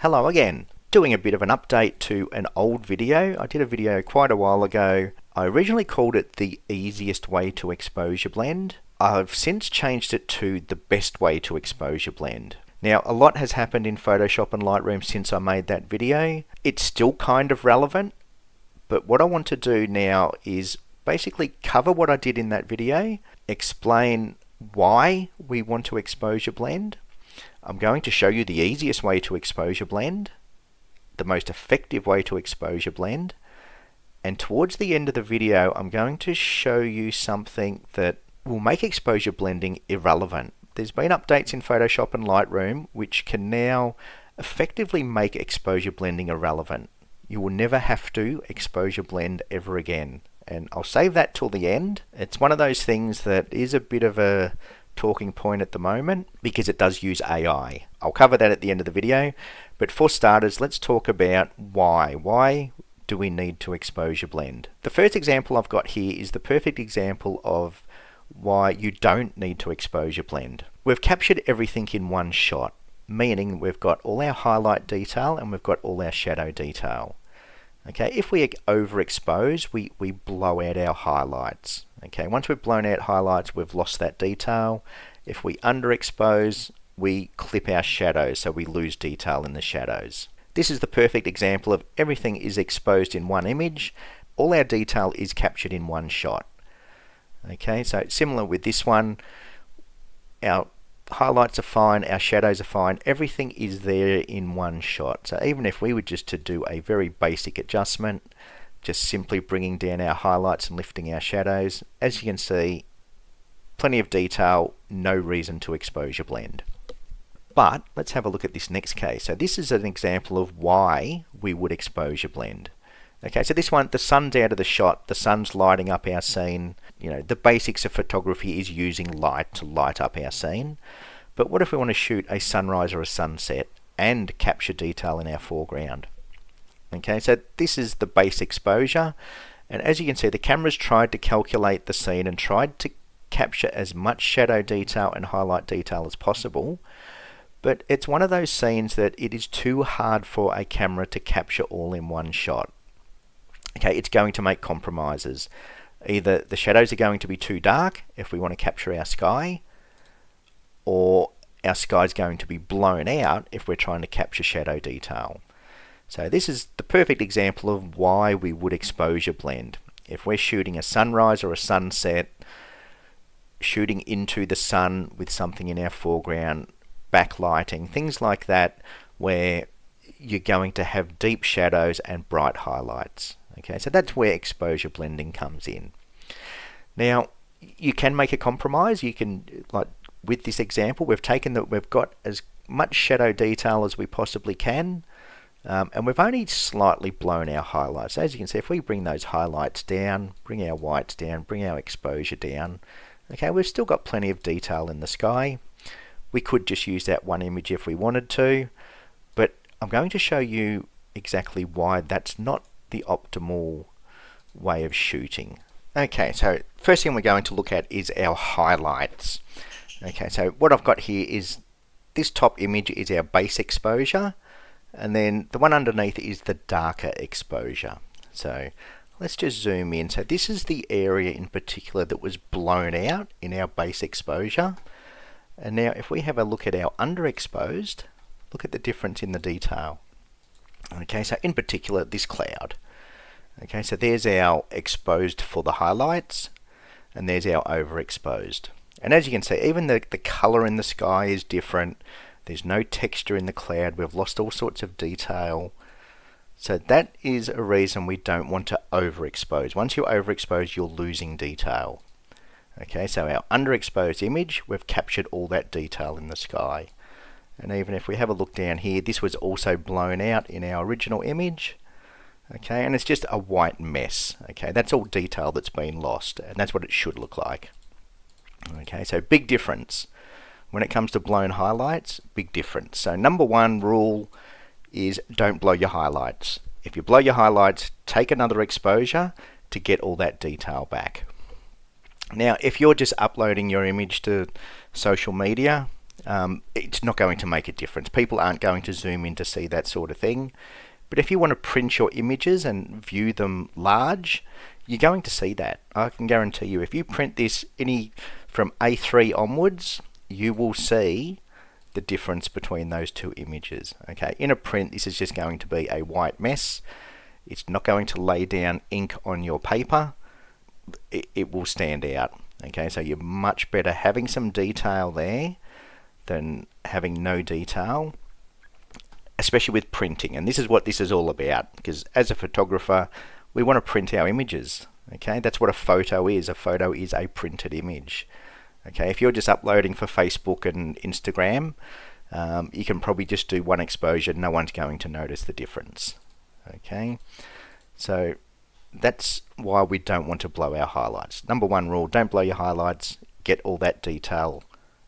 Hello again. Doing a bit of an update to an old video. I did a video quite a while ago. I originally called it the easiest way to exposure blend. I've since changed it to the best way to exposure blend. Now, a lot has happened in Photoshop and Lightroom since I made that video. It's still kind of relevant, but what I want to do now is basically cover what I did in that video, explain why we want to exposure blend. I'm going to show you the easiest way to exposure blend, the most effective way to exposure blend, and towards the end of the video I'm going to show you something that will make exposure blending irrelevant. There's been updates in Photoshop and Lightroom which can now effectively make exposure blending irrelevant. You will never have to exposure blend ever again, and I'll save that till the end. It's one of those things that is a bit of a talking point at the moment because it does use AI. I'll cover that at the end of the video, but for starters, let's talk about why. Why do we need to exposure blend? The first example I've got here is the perfect example of why you don't need to exposure blend. We've captured everything in one shot, meaning we've got all our highlight detail and we've got all our shadow detail. Okay, if we overexpose, we blow out our highlights. Okay, once we've blown out highlights, we've lost that detail. If we underexpose, we clip our shadows, so we lose detail in the shadows. This is the perfect example of everything is exposed in one image. All our detail is captured in one shot. Okay, so similar with this one, our highlights are fine, our shadows are fine, everything is there in one shot. So even if we were just to do a very basic adjustment, just simply bringing down our highlights and lifting our shadows, as you can see, plenty of detail, no reason to exposure blend. But let's have a look at this next case. So this is an example of why we would exposure blend. Okay, so this one, the sun's out of the shot, the sun's lighting up our scene. You know, the basics of photography is using light to light up our scene. But what if we want to shoot a sunrise or a sunset and capture detail in our foreground? Okay, so this is the base exposure, and as you can see, the camera's tried to calculate the scene and tried to capture as much shadow detail and highlight detail as possible, but it's one of those scenes that it is too hard for a camera to capture all in one shot. Okay, it's going to make compromises. Either the shadows are going to be too dark if we want to capture our sky, or our sky is going to be blown out if we're trying to capture shadow detail. So this is the perfect example of why we would exposure blend. If we're shooting a sunrise or a sunset, shooting into the sun with something in our foreground, backlighting, things like that, where you're going to have deep shadows and bright highlights. Okay, so that's where exposure blending comes in. Now, you can make a compromise. You can, like with this example, we've taken that we've got as much shadow detail as we possibly can, and we've only slightly blown our highlights. So as you can see, if we bring those highlights down, bring our whites down, bring our exposure down, okay, we've still got plenty of detail in the sky. We could just use that one image if we wanted to, but I'm going to show you exactly why that's not the optimal way of shooting. Okay, so first thing we're going to look at is our highlights. Okay, so what I've got here is this top image is our base exposure, and then the one underneath is the darker exposure. So let's just zoom in. So this is the area in particular that was blown out in our base exposure. And now if we have a look at our underexposed, look at the difference in the detail. Okay, so in particular this cloud. Okay, so there's our exposed for the highlights, and there's our overexposed. And as you can see, even the color in the sky is different. There's no texture in the cloud. We've lost all sorts of detail. So that is a reason we don't want to overexpose. Once you overexpose, you're losing detail. Okay, so our underexposed image, we've captured all that detail in the sky. And even if we have a look down here, this was also blown out in our original image. Okay, and it's just a white mess. Okay, that's all detail that's been lost, and that's what it should look like. Okay, so big difference. When it comes to blown highlights, big difference. So number one rule is don't blow your highlights. If you blow your highlights, take another exposure to get all that detail back. Now, if you're just uploading your image to social media, it's not going to make a difference. People aren't going to zoom in to see that sort of thing. But if you want to print your images and view them large, you're going to see that. I can guarantee you, if you print this any from A3 onwards, you will see the difference between those two images. Okay, in a print, this is just going to be a white mess. It's not going to lay down ink on your paper. It will stand out. Okay, so you're much better having some detail there than having no detail, especially with printing. And this is what this is all about, because as a photographer, we want to print our images. Okay, that's what a photo is. A photo is a printed image. Okay, if you're just uploading for Facebook and Instagram, you can probably just do one exposure. No one's going to notice the difference. Okay, so that's why we don't want to blow our highlights. Number one rule, don't blow your highlights. Get all that detail,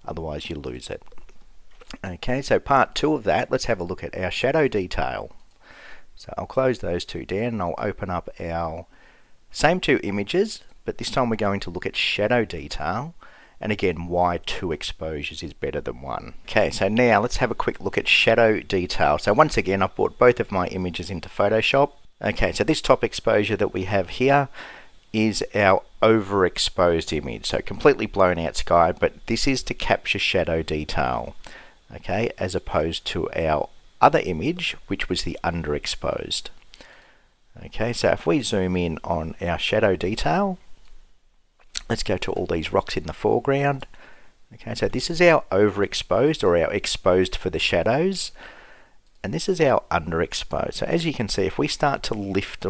otherwise you lose it. Okay, so part two of that, let's have a look at our shadow detail. So I'll close those two down and I'll open up our same two images, but this time we're going to look at shadow detail, and again why two exposures is better than one. Okay, so now let's have a quick look at shadow detail. So once again, I've brought both of my images into Photoshop. Okay, so this top exposure that we have here is our overexposed image, so completely blown out sky, but this is to capture shadow detail, okay, as opposed to our other image, which was the underexposed. Okay, so if we zoom in on our shadow detail, let's go to all these rocks in the foreground. Okay, so this is our overexposed, or our exposed for the shadows, and this is our underexposed. So as you can see, if we start to lift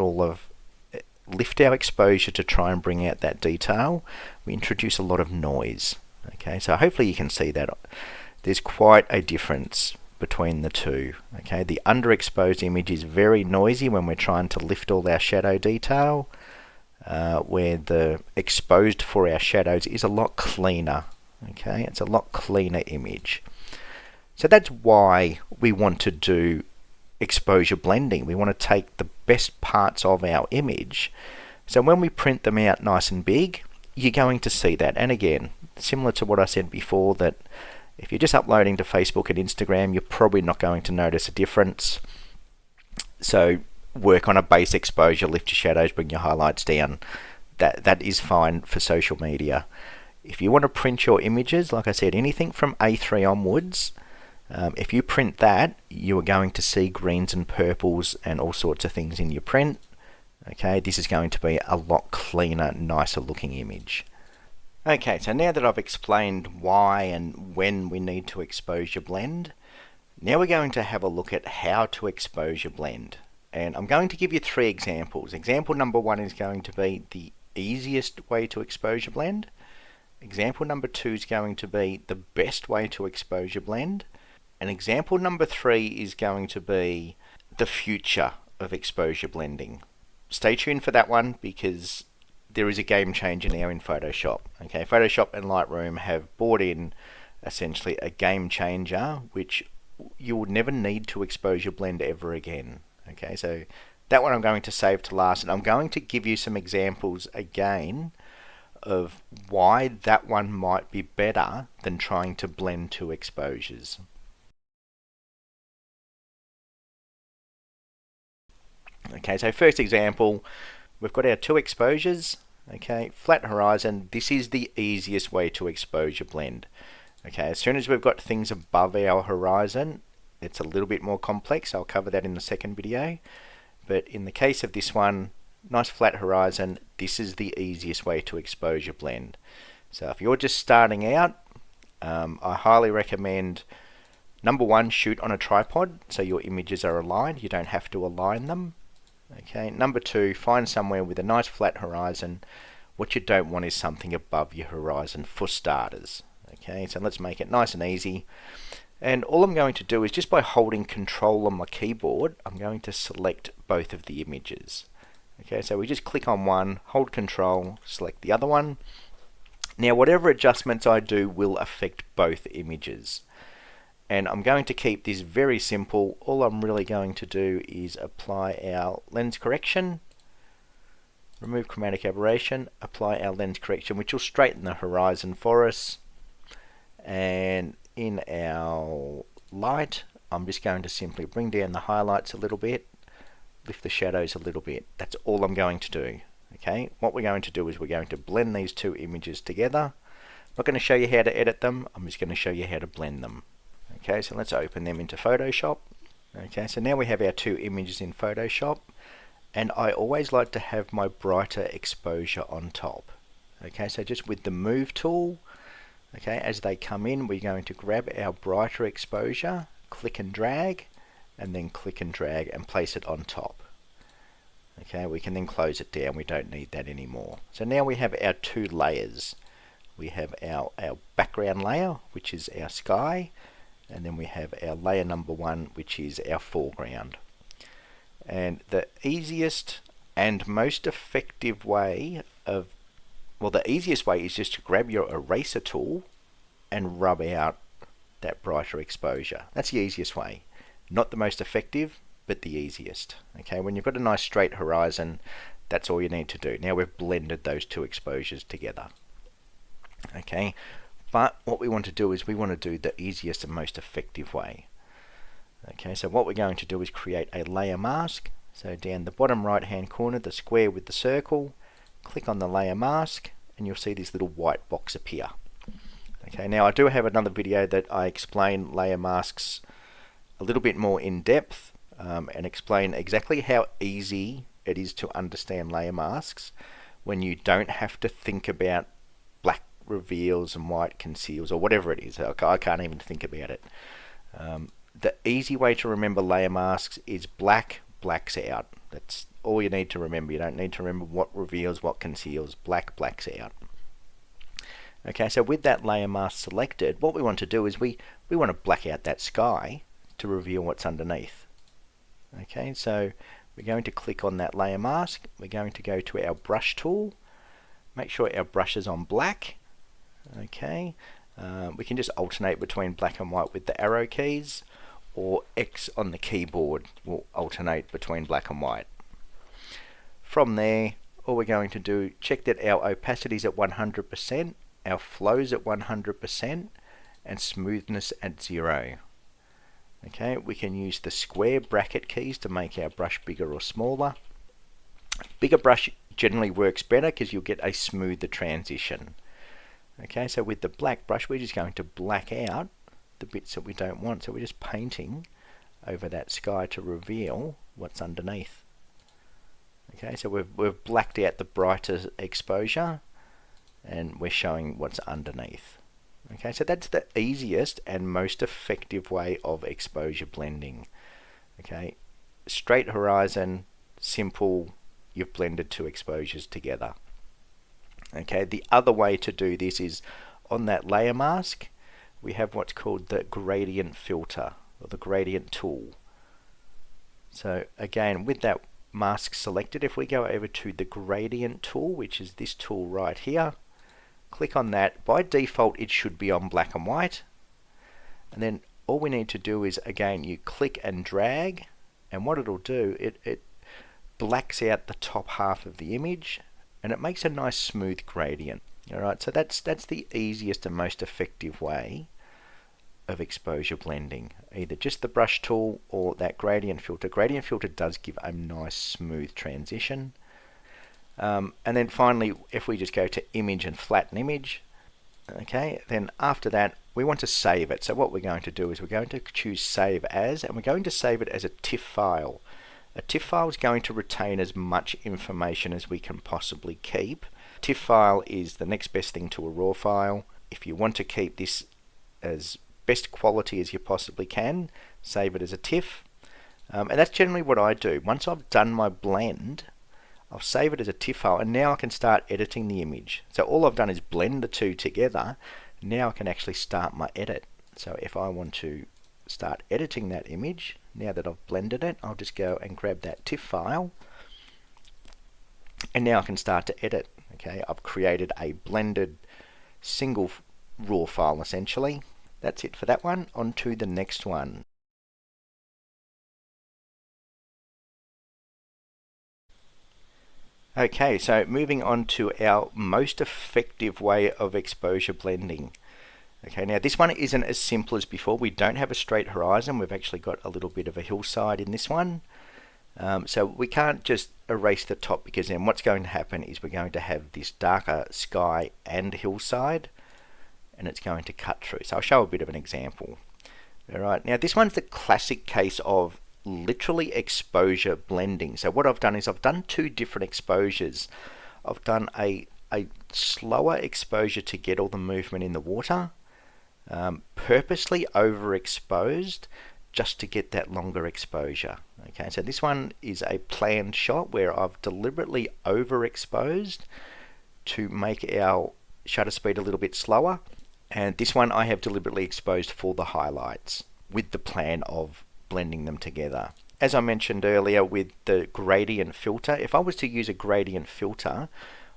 our exposure to try and bring out that detail, we introduce a lot of noise. Okay, so hopefully you can see that there's quite a difference between the two. Okay, the underexposed image is very noisy when we're trying to lift all our shadow detail, where the exposed for our shadows is a lot cleaner. Okay, it's a lot cleaner image. So that's why we want to do exposure blending. We want to take the best parts of our image, so when we print them out nice and big, you're going to see that. And again, similar to what I said before, that if you're just uploading to Facebook and Instagram, you're probably not going to notice a difference. So work on a base exposure, lift your shadows, bring your highlights down. That is fine for social media. If you want to print your images, like I said, anything from A3 onwards, if you print that, you are going to see greens and purples and all sorts of things in your print. Okay, this is going to be a lot cleaner, nicer looking image. Okay, so now that I've explained why and when we need to exposure blend, now we're going to have a look at how to exposure blend. And I'm going to give you three examples. Example number one is going to be the easiest way to exposure blend. Example number two is going to be the best way to exposure blend. And example number three is going to be the future of exposure blending. Stay tuned for that one, because there is a game changer now in Photoshop. Okay, Photoshop and Lightroom have brought in essentially a game changer, which you will never need to exposure blend ever again. Okay, so that one I'm going to save to last, and I'm going to give you some examples again of why that one might be better than trying to blend two exposures. Okay, so first example, we've got our two exposures. Okay, flat horizon, this is the easiest way to exposure blend. Okay, as soon as we've got things above our horizon, it's a little bit more complex. I'll cover that in the second video. But in the case of this one, nice flat horizon, this is the easiest way to exposure blend. So if you're just starting out, I highly recommend, number one, shoot on a tripod so your images are aligned. You don't have to align them. Okay, number two, find somewhere with a nice flat horizon. What you don't want is something above your horizon, for starters. Okay, so let's make it nice and easy. And all I'm going to do is, just by holding Control on my keyboard, I'm going to select both of the images. Okay, so we just click on one, hold Control, select the other one. Now whatever adjustments I do will affect both images. And I'm going to keep this very simple. All I'm really going to do is apply our lens correction, remove chromatic aberration, apply our lens correction, which will straighten the horizon for us. And in our light, I'm just going to simply bring down the highlights a little bit, lift the shadows a little bit. That's all I'm going to do. Okay, what we're going to do is we're going to blend these two images together. I'm not going to show you how to edit them, I'm just going to show you how to blend them. Okay, so let's open them into Photoshop. Okay, so now we have our two images in Photoshop, and I always like to have my brighter exposure on top. Okay, so just with the move tool, okay, as they come in, we're going to grab our brighter exposure, click and drag, and then click and drag and place it on top. Okay, we can then close it down, we don't need that anymore. So now we have our two layers. We have our background layer, which is our sky, and then we have our layer number 1, which is our foreground. And the easiest and most effective way of, well, the easiest way is just to grab your eraser tool and rub out that brighter exposure. That's the easiest way. Not the most effective, but the easiest. Okay, when you've got a nice straight horizon, that's all you need to do. Now we've blended those two exposures together. Okay, but what we want to do is we want to do the easiest and most effective way. Okay, so what we're going to do is create a layer mask. So down the bottom right hand corner, the square with the circle, click on the layer mask and you'll see this little white box appear. Okay, now I do have another video that I explain layer masks a little bit more in depth and explain exactly how easy it is to understand layer masks when you don't have to think about black reveals and white conceals or whatever it is. I can't even think about it. The easy way to remember layer masks is black blacks out. That's all you need to remember. You don't need to remember what reveals, what conceals. Black blacks out. Okay, so with that layer mask selected, what we want to do is we want to black out that sky to reveal what's underneath. Okay, so we're going to click on that layer mask. We're going to go to our brush tool. Make sure our brush is on black. Okay, we can just alternate between black and white with the arrow keys, or X on the keyboard will alternate between black and white. From there, all we're going to do, check that our opacity is at 100%, our flows at 100%, and smoothness at 0. Okay, we can use the square bracket keys to make our brush bigger or smaller. Bigger brush generally works better because you'll get a smoother transition. Okay, so with the black brush, we're just going to black out the bits that we don't want. So we're just painting over that sky to reveal what's underneath. Okay, so we've blacked out the brighter exposure and we're showing what's underneath. Okay, so that's the easiest and most effective way of exposure blending. Okay, straight horizon, simple, you've blended two exposures together. Okay, the other way to do this is on that layer mask, we have what's called the gradient filter or the gradient tool. So again, with that mask selected, if we go over to the gradient tool, which is this tool right here, click on that. By default, it should be on black and white. And then all we need to do is, again, you click and drag, and what it'll do, it blacks out the top half of the image, and it makes a nice smooth gradient. Alright, so that's the easiest and most effective way of exposure blending. Either just the brush tool or that gradient filter. Gradient filter does give a nice smooth transition. And then finally, if we just go to image and flatten image, okay, then after that we want to save it. So what we're going to do is we're going to choose save as, and we're going to save it as a TIFF file. A TIFF file is going to retain as much information as we can possibly keep. TIFF file is the next best thing to a raw file. If you want to keep this as best quality as you possibly can, save it as a TIFF. And that's generally what I do. Once I've done my blend, I'll save it as a TIFF file, and now I can start editing the image. So all I've done is blend the two together. Now I can actually start my edit. So if I want to start editing that image, now that I've blended it, I'll just go and grab that TIFF file, and now I can start to edit. Okay, I've created a blended single raw file essentially. That's it for that one. On to the next one. Okay, so moving on to our most effective way of exposure blending. Okay, now this one isn't as simple as before. We don't have a straight horizon. We've actually got a little bit of a hillside in this one. So we can't just erase the top, because then what's going to happen is we're going to have this darker sky and hillside, and it's going to cut through. So I'll show a bit of an example. All right, now this one's the classic case of literally exposure blending. So what I've done is I've done two different exposures. I've done a slower exposure to get all the movement in the water, purposely overexposed just to get that longer exposure. Okay, so this one is a planned shot where I've deliberately overexposed to make our shutter speed a little bit slower, and this one I have deliberately exposed for the highlights with the plan of blending them together. As I mentioned earlier with the gradient filter, if I was to use a gradient filter,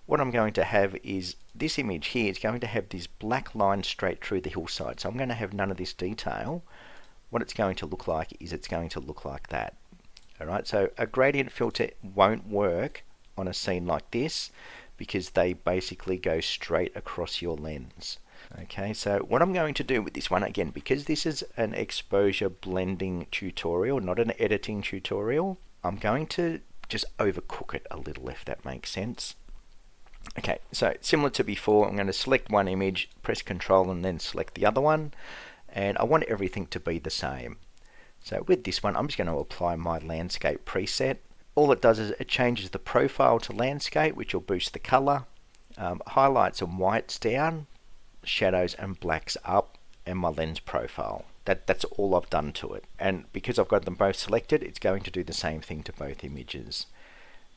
what I'm going to have is this image here is going to have this black line straight through the hillside. So I'm going to have none of this detail. What it's going to look like is it's going to look like that. Alright, so a gradient filter won't work on a scene like this because they basically go straight across your lens. Okay, so what I'm going to do with this one, again, because this is an exposure blending tutorial, not an editing tutorial, I'm going to just overcook it a little, if that makes sense. Okay, so similar to before, I'm going to select one image, press Control and then select the other one, and I want everything to be the same. So with this one, I'm just going to apply my landscape preset. All it does is it changes the profile to landscape, which will boost the color, highlights and whites down, shadows and blacks up, and my lens profile. That's all I've done to it. And because I've got them both selected, it's going to do the same thing to both images.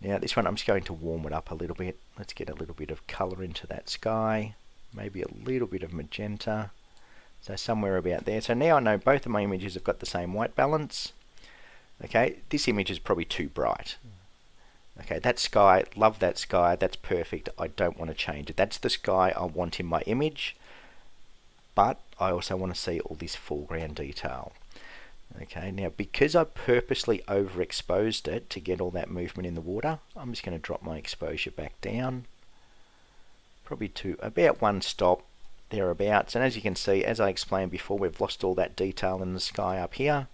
Now this one I'm just going to warm it up a little bit. Let's get a little bit of color into that sky, maybe a little bit of magenta. So somewhere about there. So now I know both of my images have got the same white balance. Okay, this image is probably too bright. Okay, that sky, love that sky, that's perfect. I don't want to change it. That's the sky I want in my image, but I also want to see all this foreground detail. Okay, now because I purposely overexposed it to get all that movement in the water, I'm just going to drop my exposure back down, probably to about one stop, thereabouts. And as you can see, as I explained before, we've lost all that detail in the sky up here,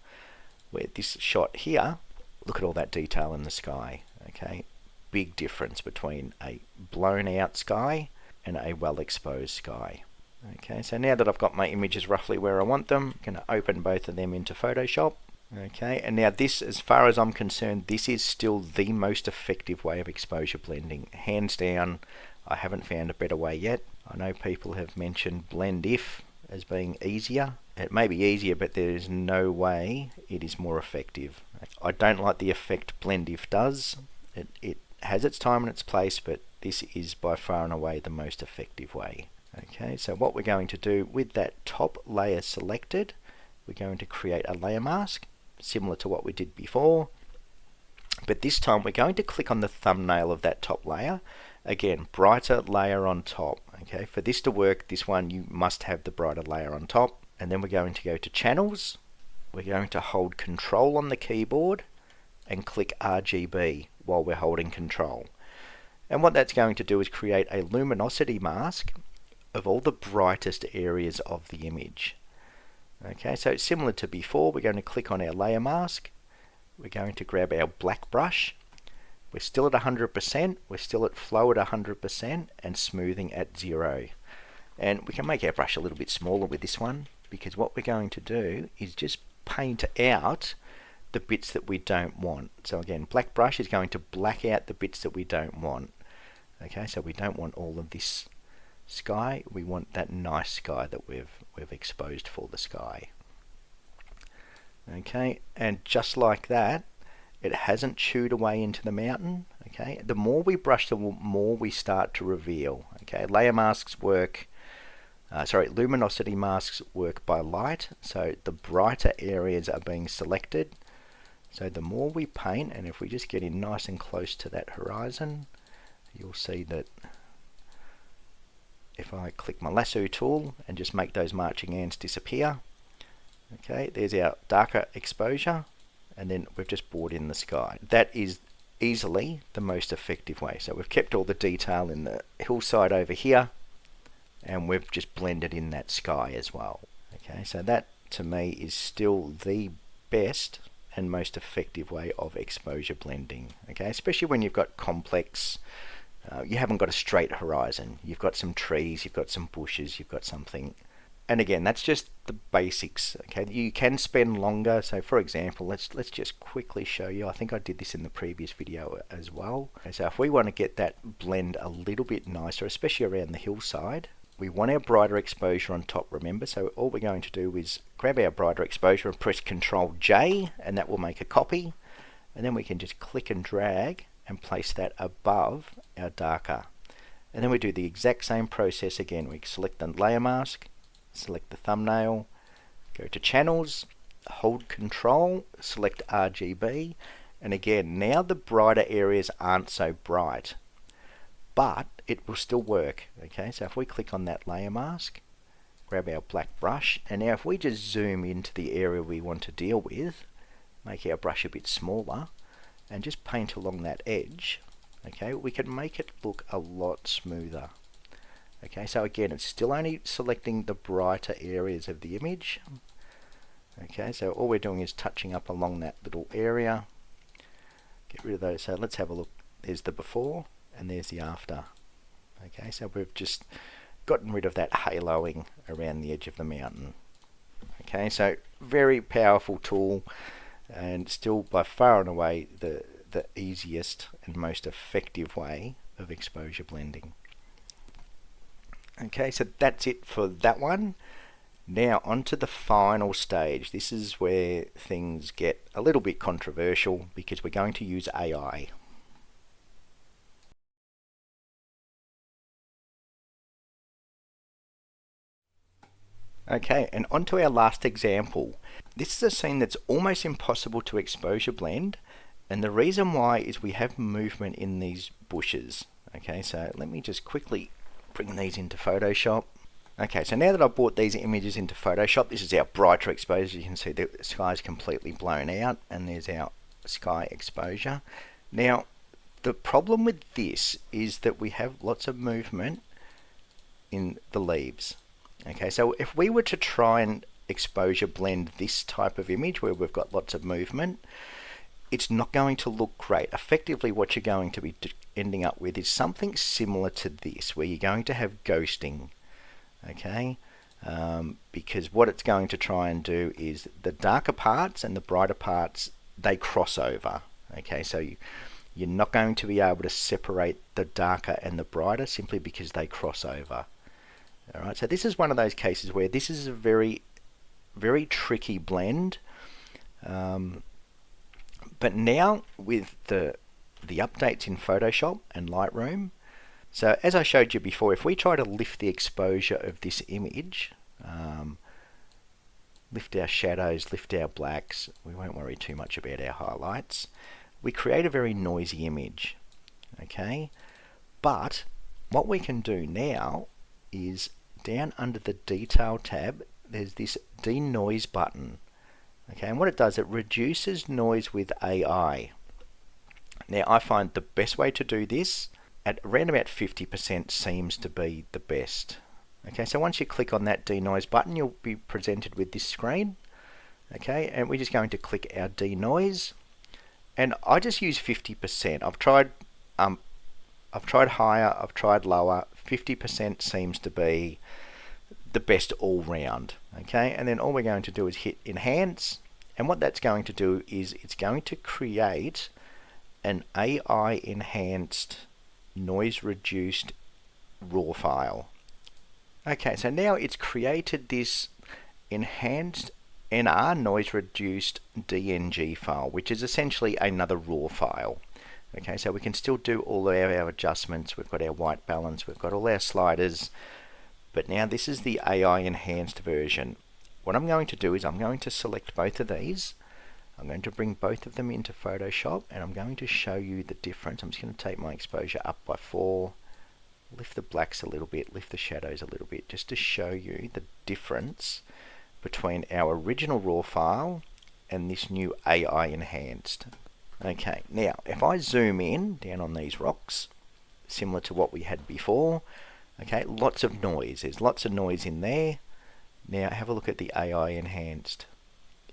where this shot here, look at all that detail in the sky. Okay, big difference between a blown out sky and a well exposed sky. Okay, so now that I've got my images roughly where I want them, I'm going to open both of them into Photoshop. Okay, and now this, as far as I'm concerned, this is still the most effective way of exposure blending. Hands down, I haven't found a better way yet. I know people have mentioned Blend If as being easier. It may be easier, but there is no way it is more effective. I don't like the effect Blend If does. It has its time and its place, but this is by far and away the most effective way. Okay, so what we're going to do with that top layer selected, we're going to create a layer mask, similar to what we did before. But this time we're going to click on the thumbnail of that top layer. Again, brighter layer on top. Okay, for this to work, this one you must have the brighter layer on top. And then we're going to go to Channels. We're going to hold Control on the keyboard and click RGB while we're holding Control. And what that's going to do is create a luminosity mask of all the brightest areas of the image. Okay, so it's similar to before. We're going to click on our layer mask. We're going to grab our black brush. We're still at 100%, we're still at flow at 100% and smoothing at 0. And we can make our brush a little bit smaller with this one, because what we're going to do is just paint out the bits that we don't want. So again, black brush is going to black out the bits that we don't want. Okay, so we don't want all of this sky, we want that nice sky that we've exposed for the sky. Okay, and just like that, it hasn't chewed away into the mountain. Okay, the more we brush, the more we start to reveal. Okay, layer masks work, luminosity masks work by light, so the brighter areas are being selected. So the more we paint, and if we just get in nice and close to that horizon, you'll see that if I click my lasso tool and just make those marching ants disappear, okay, there's our darker exposure, and then we've just brought in the sky. That is easily the most effective way. So we've kept all the detail in the hillside over here, and we've just blended in that sky as well. Okay, so that to me is still the best and most effective way of exposure blending. Okay, especially when you've got complex, you haven't got a straight horizon. You've got some trees, you've got some bushes, you've got something. And again, that's just the basics. Okay, you can spend longer. So for example, let's just quickly show you. I think I did this in the previous video as well. Okay, so if we want to get that blend a little bit nicer, especially around the hillside, we want our brighter exposure on top, remember. So all we're going to do is grab our brighter exposure and press Ctrl J, and that will make a copy. And then we can just click and drag and place that above our darker. And then we do the exact same process again. We select the layer mask, select the thumbnail, go to channels, hold Control, select RGB, and again, now the brighter areas aren't so bright, but it will still work. Okay, so if we click on that layer mask, grab our black brush, and now if we just zoom into the area we want to deal with, make our brush a bit smaller, and just paint along that edge, okay, we can make it look a lot smoother. Okay, so again, it's still only selecting the brighter areas of the image. Okay, so all we're doing is touching up along that little area. Get rid of those. So let's have a look. There's the before and there's the after. Okay, so we've just gotten rid of that haloing around the edge of the mountain. Okay, so very powerful tool, and still by far and away the easiest and most effective way of exposure blending. Okay, so that's it for that one. Now on to the final stage. This is where things get a little bit controversial because we're going to use AI. Okay, and on to our last example. This is a scene that's almost impossible to exposure blend, and the reason why is we have movement in these bushes. Okay, so let me just quickly bring these into Photoshop. Okay, so now that I've brought these images into Photoshop, this is our brighter exposure. You can see the sky is completely blown out, and there's our sky exposure. Now, the problem with this is that we have lots of movement in the leaves. Okay, so if we were to try and exposure blend this type of image where we've got lots of movement, it's not going to look great. Effectively, what you're going to be ending up with is something similar to this, where you're going to have ghosting. Okay, because what it's going to try and do is the darker parts and the brighter parts, they cross over. Okay, so you're not going to be able to separate the darker and the brighter simply because they cross over. All right, so this is one of those cases where this is a very, very tricky blend. But now with the updates in Photoshop and Lightroom, so as I showed you before, if we try to lift the exposure of this image, lift our shadows, lift our blacks, we won't worry too much about our highlights, we create a very noisy image. Okay, but what we can do now is down under the Detail tab, there's this denoise button. Okay, and what it does, it reduces noise with AI. Now, I find the best way to do this at around about 50% seems to be the best. Okay, so once you click on that denoise button, you'll be presented with this screen. Okay, and we're just going to click our denoise, and I just use 50%. I've tried higher, I've tried lower. 50% seems to be the best all round. Okay, and then all we're going to do is hit enhance, and what that's going to do is it's going to create an AI enhanced noise reduced raw file. Okay, so now it's created this enhanced NR noise reduced DNG file, which is essentially another raw file. Okay, so we can still do all of our adjustments. We've got our white balance, we've got all our sliders, but now this is the AI enhanced version. What I'm going to do is I'm going to select both of these. I'm going to bring both of them into Photoshop, and I'm going to show you the difference. I'm just going to take my exposure up by 4, lift the blacks a little bit, lift the shadows a little bit, just to show you the difference between our original raw file and this new AI enhanced. Okay, now if I zoom in down on these rocks, similar to what we had before, Okay, lots of noise. There's lots of noise in there. Now have a look at the AI enhanced.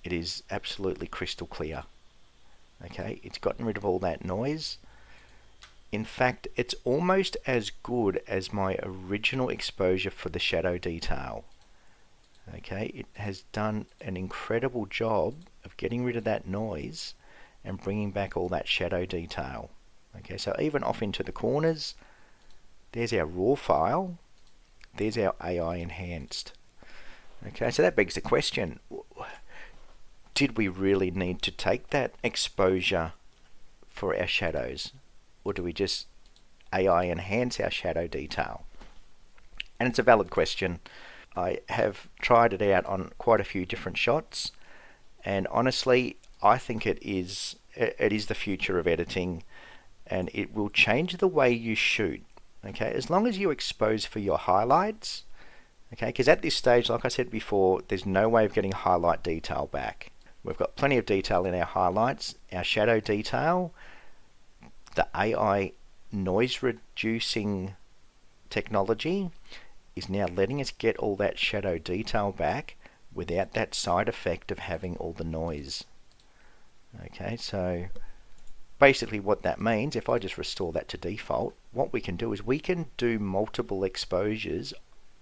It is absolutely crystal clear. Okay, it's gotten rid of all that noise. In fact, it's almost as good as my original exposure for the shadow detail. Okay, it has done an incredible job of getting rid of that noise and bringing back all that shadow detail. Okay, so even off into the corners, there's our raw file, there's our AI enhanced. Okay, so that begs the question, did we really need to take that exposure for our shadows? Or do we just AI enhance our shadow detail? And it's a valid question. I have tried it out on quite a few different shots, and honestly, I think it is the future of editing, and it will change the way you shoot. Okay, as long as you expose for your highlights, okay, because at this stage, like I said before, there's no way of getting highlight detail back. We've got plenty of detail in our highlights. Our shadow detail, the AI noise reducing technology is now letting us get all that shadow detail back without that side effect of having all the noise. Okay, so basically what that means, if I just restore that to default, what we can do is we can do multiple exposures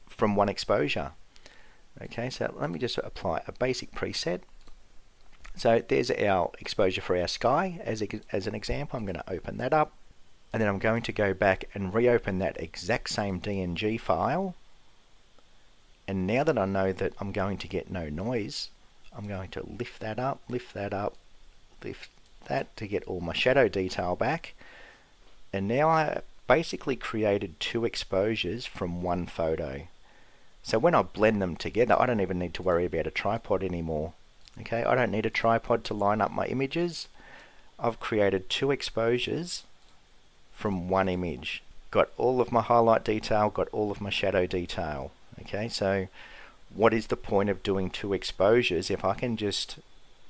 from one exposure. Okay, so let me just apply a basic preset. So there's our exposure for our sky as an example. I'm going to open that up, and then I'm going to go back and reopen that exact same DNG file. And now that I know that I'm going to get no noise, I'm going to lift that up, lift that to get all my shadow detail back. And now I basically created two exposures from one photo. So when I blend them together, I don't even need to worry about a tripod anymore. Okay, I don't need a tripod to line up my images. I've created two exposures from one image. Got all of my highlight detail, got all of my shadow detail. Okay, so what is the point of doing two exposures if I can just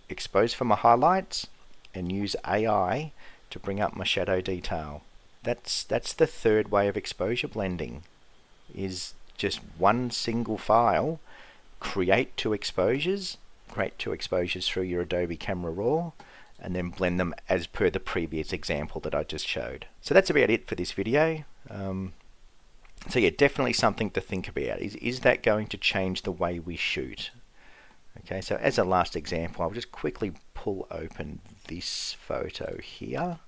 expose for my highlights and use AI to bring up my shadow detail? That's the third way of exposure blending, is just one single file, create two exposures through your Adobe Camera Raw, and then blend them as per the previous example that I just showed. So that's about it for this video. So yeah, definitely something to think about. Is that going to change the way we shoot? Okay, so as a last example, I'll just quickly pull open this photo here.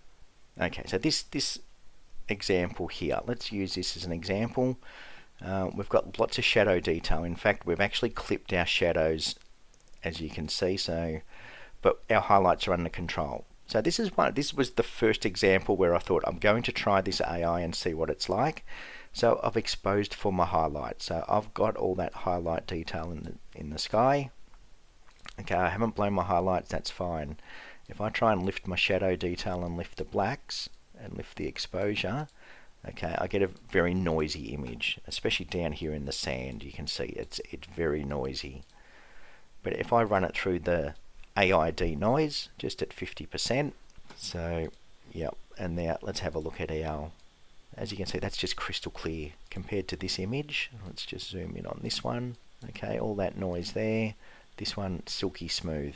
Okay, so this example here, let's use this as an example. We've got lots of shadow detail. In fact, we've actually clipped our shadows, as you can see, but our highlights are under control. So this was the first example where I thought I'm going to try this AI and see what it's like. So I've exposed for my highlights. So I've got all that highlight detail in the sky. Okay, I haven't blown my highlights, that's fine. If I try and lift my shadow detail and lift the blacks and lift the exposure, okay, I get a very noisy image, especially down here in the sand. You can see it's very noisy. But if I run it through the AI denoise just at 50%, so yep, and now let's have a look at our, as you can see, that's just crystal clear compared to this image. Let's just zoom in on this one. Okay, all that noise there. This one, silky smooth.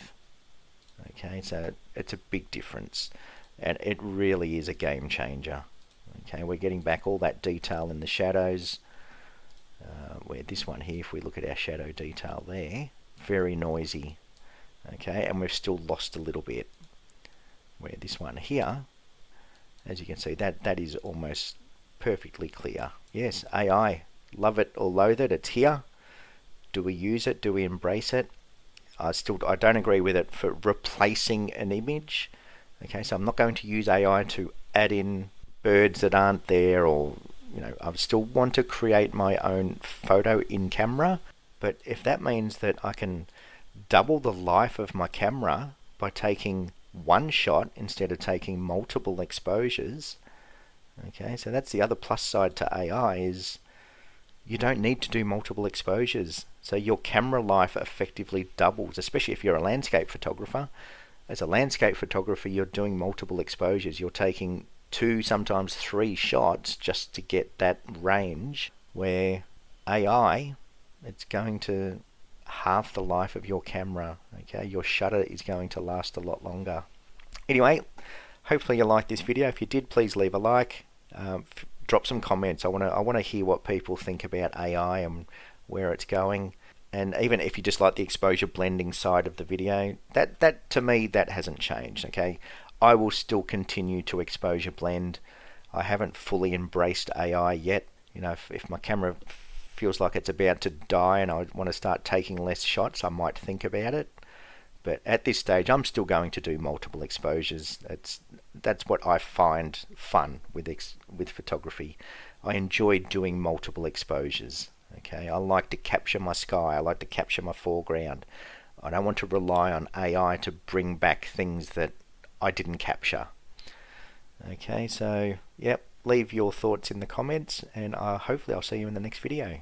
Okay, so it's a big difference, and it really is a game changer. Okay, we're getting back all that detail in the shadows. Where this one here, if we look at our shadow detail there, very noisy. Okay, and we've still lost a little bit. Where this one here, as you can see, that is almost perfectly clear. Yes, AI, love it or loathe it, it's here. Do we use it? Do we embrace it? I don't agree with it for replacing an image. Okay, so I'm not going to use AI to add in birds that aren't there, or I still want to create my own photo in camera. But if that means that I can double the life of my camera by taking one shot instead of taking multiple exposures, okay, so that's the other plus side to AI, is you don't need to do multiple exposures. So your camera life effectively doubles, especially if you're a landscape photographer. As a landscape photographer, you're doing multiple exposures. You're taking 2, sometimes 3 shots just to get that range where AI, it's going to half the life of your camera. Okay, your shutter is going to last a lot longer. Anyway, hopefully you liked this video. If you did, please leave a like. Drop some comments. I want to hear what people think about AI and where it's going. And even if you just like the exposure blending side of the video, that to me, that hasn't changed. Okay, I will still continue to exposure blend. I haven't fully embraced AI yet. You know, if my camera feels like it's about to die and I want to start taking less shots, I might think about it. But at this stage, I'm still going to do multiple exposures. That's what I find fun with photography. I enjoy doing multiple exposures. Okay, I like to capture my sky. I like to capture my foreground. I don't want to rely on AI to bring back things that I didn't capture. Okay, so yep, leave your thoughts in the comments, and hopefully I'll see you in the next video.